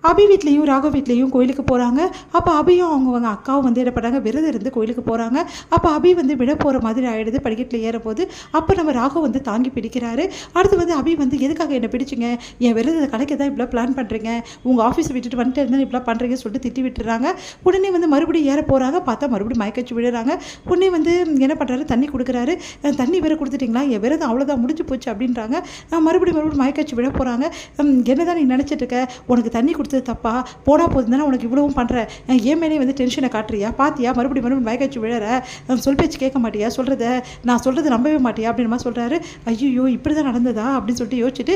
அபி வீட்லேயும் ராகவ் வீட்லேயும் கோயிலுக்கு போகிறாங்க. அப்போ அபியும் அவங்க அக்காவும் வந்து என்ன பண்ணுறாங்க, விரதம் இருந்து கோயிலுக்கு போகிறாங்க. அப்போ அபி வந்து விட போகிற மாதிரி ஆகிடுது படிக்கட்டில் ஏறும்போது. அப்போ நம்ம ராகவ் வந்து தாங்கி பிடிக்கிறாரு. அடுத்து வந்து அபி வந்து எதுக்காக என்னை பிடிச்சிங்க, என் விரதத்தை கலைக்க தான் இப்படிலாம் பிளான் பண்ணுறீங்க, உங்கள் ஆஃபீஸை விட்டுட்டு வந்துட்டு இருந்தால் இப்படிலாம் பண்ணுறீங்கன்னு சொல்லிட்டு திட்டி விட்டுறாங்க. உடனே வந்து மறுபடியும் ஏற போகிறாங்க. பார்த்தா மறுபடியும் மயக்கச்சு விடுறாங்க. உடனே வந்து என்ன பண்ணுறாரு, தண்ணி கொடுக்குறாரு. தண்ணி வேறு கொடுத்துட்டிங்களா, என் விரதம் அவ்வளோதான் முடிஞ்சு போச்சு அப்படின்றாங்க. மறுபடியும் மயக்கச்சு விட போகிறாங்க. என்னதான் நீ நினச்சிட்டு இருக்க, உனக்கு தண்ணி கொடுத்தது தப்பா, போனால் போதும் தானே உனக்கு இவ்வளவும் பண்ணுற, ஏன் மேலே வந்து டென்ஷனை காட்டுறியா, பாத்தியா மறுபடியும் மயக்கச்சு விழற, சொல் பேச்சு கேட்க மாட்டியா, நான் சொல்கிறத நம்பவே மாட்டியா அப்படின்னு மாதிரி சொல்கிறாரு. ஐயோ இப்படி தான் நடந்ததா அப்படின்னு சொல்லிட்டு யோசிச்சுட்டு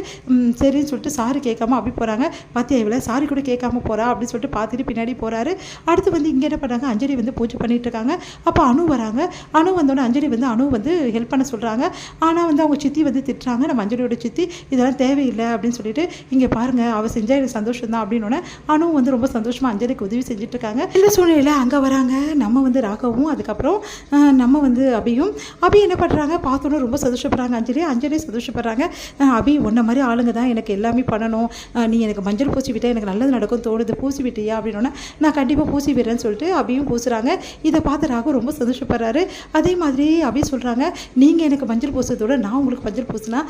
சரின்னு சொல்லிட்டு சாரி கேட்காம அப்படி போகிறாங்க. பாத்தியா இவ்வளோ சாரி கூட கேட்காம போகிறா அப்படின்னு சொல்லிட்டு பார்த்துட்டு பின்னாடி போகிறாரு. அடுத்து வந்து இங்கே என்ன பண்ணுறாங்க, அஞ்சலி வந்து பூஜை பண்ணிட்டு இருக்காங்க. அப்போ அனு வராங்க. அனு வந்தோடனே அஞ்சலி வந்து அனு வந்து ஹெல்ப் பண்ண சொல்கிறாங்க. ஆனால் வந்து அவங்க சித்தி வந்து திட்டுறாங்க, நம்ம அஞ்சலியோட சித்தி இதெல்லாம் தேவையில்லை அப்படின்னு சொல்லிட்டு, இங்கே பாருங்கள் அவள் செஞ்சால் எனக்கு சந்தோஷம் தான் அப்படின்னு அனு வந்து ரொம்ப சந்தோஷமாக அஞ்சலிக்கு உதவி செஞ்சுட்டு இருக்காங்க. இந்த சூழ்நிலையில் அங்கே வராங்க நம்ம வந்து ராகவும், அதுக்கப்புறம் நம்ம வந்து அபியும். அபி என்ன பண்ணுறாங்க, பார்த்தோன்னே ரொம்ப சந்தோஷப்படுறாங்க. அஞ்சலி சந்தோஷப்படுறாங்க. அபி உன்ன மாதிரி ஆளுங்க தான் எனக்கு எல்லாமே பண்ணணும், நீ எனக்கு மஞ்சள் பூசி விட்டால் எனக்கு நல்லது நடக்கும் தோணுது, பூசி விட்டியா அப்படின்னா நான் கண்டிப்பாக பூசி விடுறேன்னு சொல்லிட்டு அபியும் பூசுகிறாங்க. இதை பார்த்து ராகு ரொம்ப சந்தோஷப்படுறாரு. அதே மாதிரி அபி சொல்கிறாங்க, நீங்கள் எனக்கு மஞ்சள் பூசுறதோட நான் உங்களுக்கு மஞ்சள் பூசினா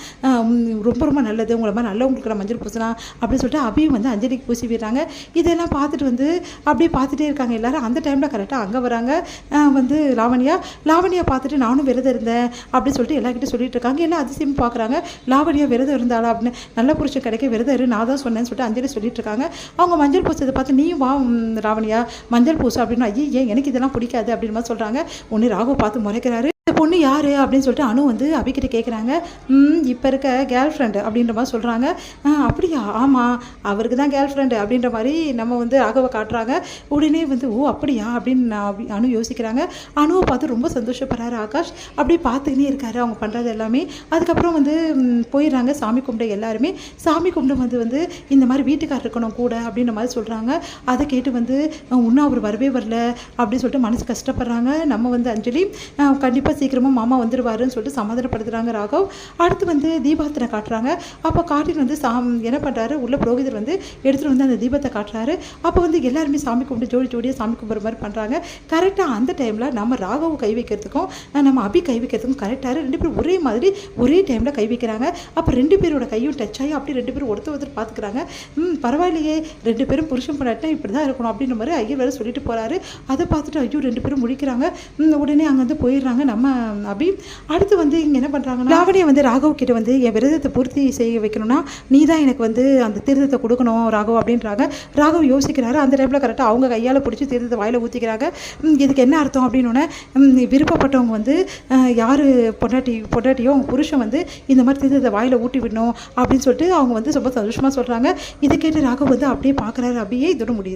ரொம்ப ரொம்ப நல்லது, உங்களை மாதிரி நல்லவங்களுக்கு நான் மஞ்சள் பூசினா அப்படின்னு சொல்லிட்டு அபியும் வந்து அஞ்சலிக்கு பூசி விடுறாங்க. இதெல்லாம் பார்த்துட்டு வந்து அப்படியே பார்த்துட்டே இருக்காங்க எல்லாரும். அந்த டைமில் கரெக்டாக அங்கே வராங்க வந்து லாவண்யா பார்த்துட்டு நானும் விரதம் இருந்தேன் அப்படின்னு சொல்லிட்டு எல்லாருக்கிட்ட சொல்லிட்டு இருக்காங்க. எல்லாம் அதிசயமாக பார்க்குறாங்க. லாவண்யா விரதம் இருந்தாளா அப்படின்னு, நல்ல புருஷன் கிடைக்க விரதம் இரு, நான் தான் சொன்னேன்னு சொல்லிட்டு அஞ்சலி சொல்லிட்டு இருக்காங்க. அவங்க மஞ்சள் பூசத்தை பார்த்து நீ வா லாவண்யா மஞ்சள் பூசு அப்படின்னா, ஐயே எனக்கு இதெல்லாம் பிடிக்காது அப்படின்னு மாதிரி சொல்கிறாங்க. ஒன்று ராகு பார்த்து முறைக்கிறாரு. இந்த பொண்ணு யார் அப்படின்னு சொல்லிட்டு அனு வந்து அபிக்கிட்ட கேட்குறாங்க. இப்போ இருக்க கேர்ள் ஃப்ரெண்டு அப்படின்ற மாதிரி சொல்கிறாங்க. அப்படியா, ஆமாம் அவருக்கு தான் கேர்ள் ஃப்ரெண்டு அப்படின்ற மாதிரி நம்ம வந்து ராகவை காட்டுறாங்க. உடனே வந்து ஓ அப்படியா அப்படின்னு அனு யோசிக்கிறாங்க. அனுவை பார்த்து ரொம்ப சந்தோஷப்படுறாரு ஆகாஷ். அப்படியே பார்த்துக்கினே இருக்காரு அவங்க பண்ணுறது எல்லாமே. அதுக்கப்புறம் வந்து போயிடுறாங்க சாமி கும்பிட. எல்லாருமே சாமி கும்பிட வந்து இந்த மாதிரி வீட்டுக்காரர் இருக்கணும் கூட அப்படின்ற மாதிரி சொல்கிறாங்க. அதை கேட்டு வந்து இன்னும் அவர் வரவே வரல அப்படின்னு சொல்லிட்டு மனசு கஷ்டப்படுறாங்க. நம்ம வந்து அஞ்சலி கண்டிப்பாக சீக்கிரமாக மாமா வந்துடுவாருன்னு சொல்லிட்டு சமாதானப்படுத்துகிறாங்க ராகவ். அடுத்து வந்து தீபாத்திரை காட்டுறாங்க. அப்போ காட்டின்னு வந்து என்ன பண்ணுறாரு, உள்ள புரோகிதர் வந்து எடுத்துகிட்டு வந்து அந்த தீபத்தை காட்டுறாரு. அப்போ வந்து எல்லாருமே சாமி கும்பிட்டு ஜோடியாக சாமி கும்பிட்ற மாதிரி பண்ணுறாங்க. கரெக்டாக அந்த டைமில் நம்ம ராகவ் கை வைக்கிறதுக்கும் நம்ம அபி கை வைக்கிறதுக்கும் கரெக்டாக ரெண்டு பேரும் ஒரே மாதிரி ஒரே டைமில் கை வைக்கிறாங்க. அப்போ ரெண்டு பேரோட கையும் டச் ஆகி அப்படி ரெண்டு பேரும் ஒருத்தர் பார்த்துக்கிறாங்க. பரவாயில்லையே, ரெண்டு பேரும் புருஷன் பண்ணாட்டா இப்படி தான் இருக்கணும் அப்படின்ற மாதிரி ஐயர் வேறு சொல்லிட்டு போகிறாரு. அதை பார்த்துட்டு ஐயோ ரெண்டு பேரும் முடிக்கிறாங்க. உடனே அங்கே வந்து போயிடுறாங்க நம்ம அபி. அடுத்து வந்து இங்கே என்ன பண்ணுறாங்கன்னா, லாவண்யா வந்து ராகவ் கிட்ட வந்து என் விரதத்தை பூர்த்தி செய்ய வைக்கணும்னா நீ தான் எனக்கு வந்து அந்த தீர்த்தத்தை கொடுக்கணும் ராகவ் அப்படின்றாங்க. ராகவ் யோசிக்கிறாரு. அந்த டைமில் கரெக்டாக அவங்க கையால் பிடிச்சி தீர்த்தத்தை வாயில் ஊற்றிக்கிறாங்க. இதுக்கு என்ன அர்த்தம் அப்படின்னோடனே, விருப்பப்பட்டவங்க வந்து யார் பொண்டாட்டியோ அவங்க புருஷன் வந்து இந்த மாதிரி தீர்த்தத்தை வாயில் ஊட்டி விடணும் அப்படின்னு சொல்லிட்டு அவங்க வந்து ரொம்ப சந்தோஷமாக சொல்கிறாங்க. இதை கேட்டு ராகவ் வந்து அப்படியே பார்க்குறாரு. அபியே இதோட முடியுது.